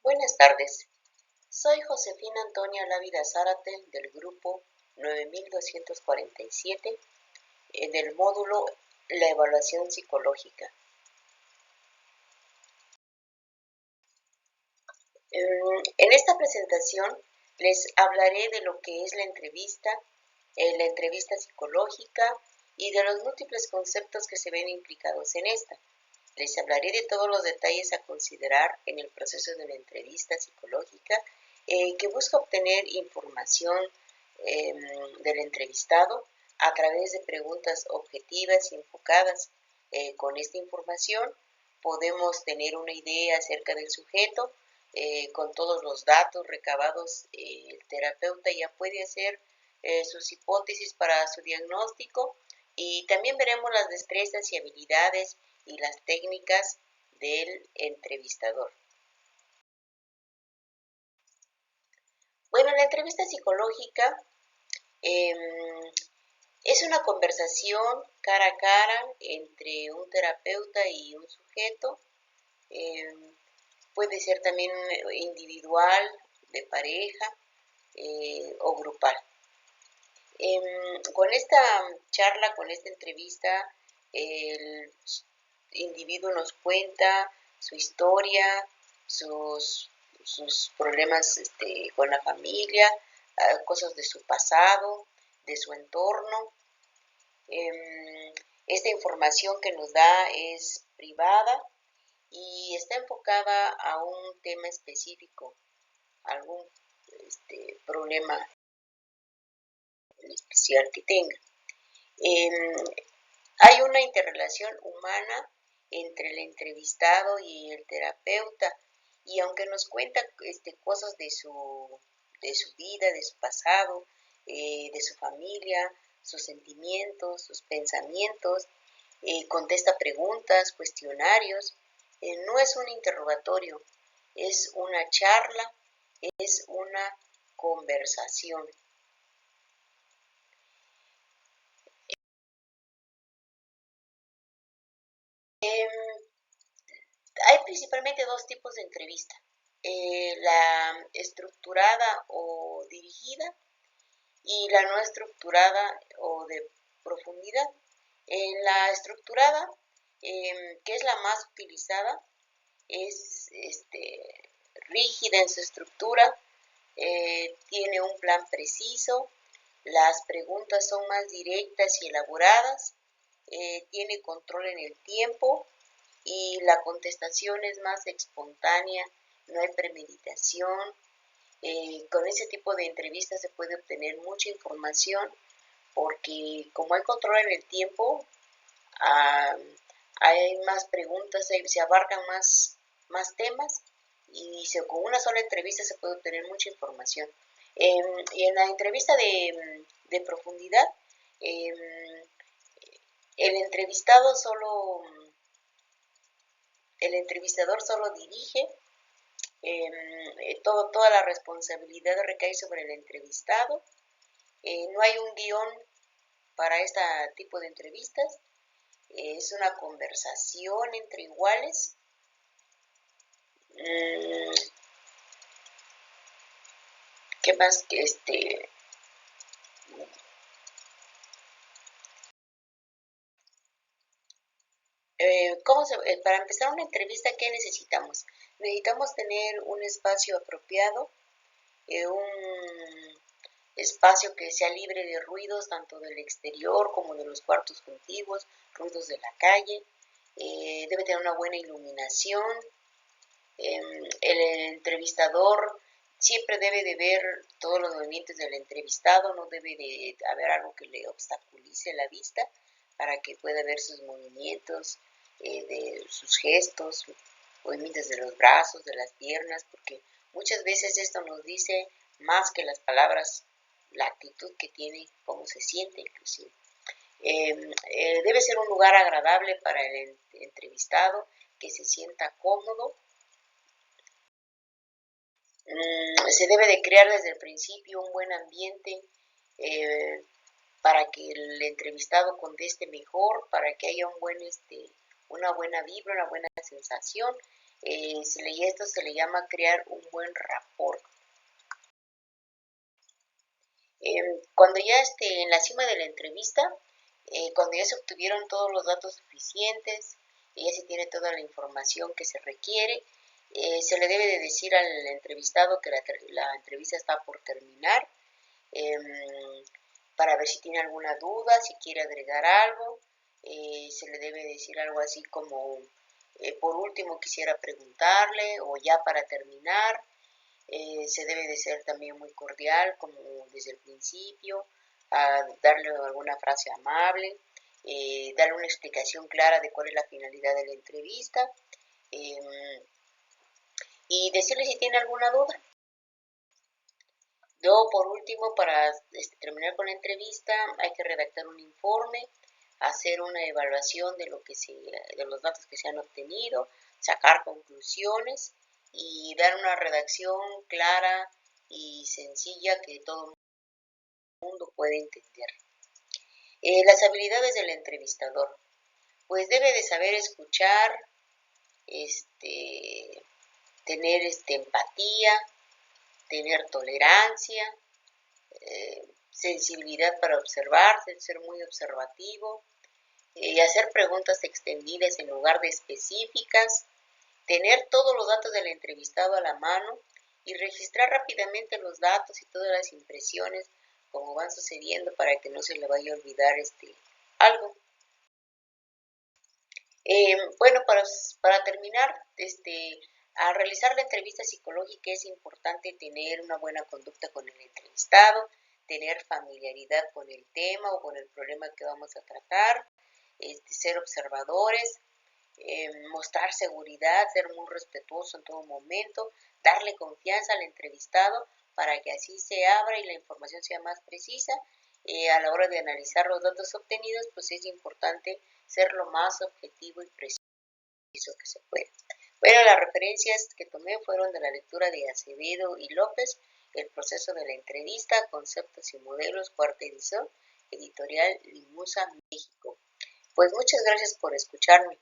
Buenas tardes, soy Josefina Antonia Lávida Zárate del grupo 9247 en el módulo La evaluación psicológica. En esta presentación les hablaré de lo que es la entrevista psicológica y de los múltiples conceptos que se ven implicados en esta. Les hablaré de todos los detalles a considerar en el proceso de la entrevista psicológica que busca obtener información del entrevistado a través de preguntas objetivas y enfocadas. Con esta información podemos tener una idea acerca del sujeto. Con todos los datos recabados, el terapeuta ya puede hacer sus hipótesis para su diagnóstico, y también veremos las destrezas y habilidades y las técnicas del entrevistador. Bueno, la entrevista psicológica es una conversación cara a cara entre un terapeuta y un sujeto. Puede ser también individual, de pareja o grupal. Con esta charla, con esta entrevista, el individuo nos cuenta su historia, sus problemas con la familia, cosas de su pasado, de su entorno. Esta información que nos da es privada y está enfocada a un tema específico, algún problema especial que tenga. Hay una interrelación humana entre el entrevistado y el terapeuta, y aunque nos cuenta cosas de su vida, de su pasado, de su familia, sus sentimientos, sus pensamientos, contesta preguntas, cuestionarios, no es un interrogatorio, es una charla, es una conversación. Hay principalmente dos tipos de entrevista, la estructurada o dirigida y la no estructurada o de profundidad. En la estructurada, que es la más utilizada, es rígida en su estructura, tiene un plan preciso, las preguntas son más directas y elaboradas, tiene control en el tiempo y la contestación es más espontánea, no hay premeditación. Con ese tipo de entrevistas se puede obtener mucha información porque como hay control en el tiempo, hay más preguntas, se abarcan más temas y con una sola entrevista se puede obtener mucha información. Y en la entrevista de profundidad, el entrevistado solo el entrevistador solo dirige, toda la responsabilidad recae sobre el entrevistado, no hay un guión para este tipo de entrevistas, es una conversación entre iguales. ¿Qué más? Para empezar una entrevista, ¿qué necesitamos? Necesitamos tener un espacio apropiado, un espacio que sea libre de ruidos, tanto del exterior como de los cuartos contiguos, ruidos de la calle, debe tener una buena iluminación, el entrevistador siempre debe de ver todos los movimientos del entrevistado, no debe de haber algo que le obstaculice la vista para que pueda ver sus movimientos, de sus gestos, movimientos de los brazos, de las piernas, porque muchas veces esto nos dice más que las palabras, la actitud que tiene, cómo se siente inclusive. Debe ser un lugar agradable para el entrevistado, que se sienta cómodo. Se debe de crear desde el principio un buen ambiente para que el entrevistado conteste mejor, para que haya una buena vibra, una buena sensación. Esto se le llama crear un buen rapport. Cuando ya esté en la cima de la entrevista, cuando ya se obtuvieron todos los datos suficientes, y ya se tiene toda la información que se requiere, se le debe de decir al entrevistado que la entrevista está por terminar, para ver si tiene alguna duda, si quiere agregar algo. Se le debe decir algo así como, por último quisiera preguntarle, o ya para terminar. Se debe de ser también muy cordial, como desde el principio, a darle alguna frase amable, darle una explicación clara de cuál es la finalidad de la entrevista, eh, y decirle si tiene alguna duda. Luego, por último, para terminar con la entrevista, hay que redactar un informe, hacer una evaluación de de los datos que se han obtenido, sacar conclusiones y dar una redacción clara y sencilla que todo el mundo puede entender. Las habilidades del entrevistador, pues debe de saber escuchar, tener empatía, tener tolerancia, sensibilidad para observar, ser muy observativo, hacer preguntas extendidas en lugar de específicas, tener todos los datos del entrevistado a la mano y registrar rápidamente los datos y todas las impresiones como van sucediendo para que no se le vaya a olvidar algo. Bueno, para terminar, al realizar la entrevista psicológica es importante tener una buena conducta con el entrevistado, tener familiaridad con el tema o con el problema que vamos a tratar, ser observadores, mostrar seguridad, ser muy respetuoso en todo momento, darle confianza al entrevistado para que así se abra y la información sea más precisa. A la hora de analizar los datos obtenidos, pues es importante ser lo más objetivo y preciso que se pueda. Bueno, las referencias que tomé fueron de la lectura de Acevedo y López, El proceso de la entrevista, conceptos y modelos, cuarta edición, editorial Limusa, México. Pues muchas gracias por escucharme.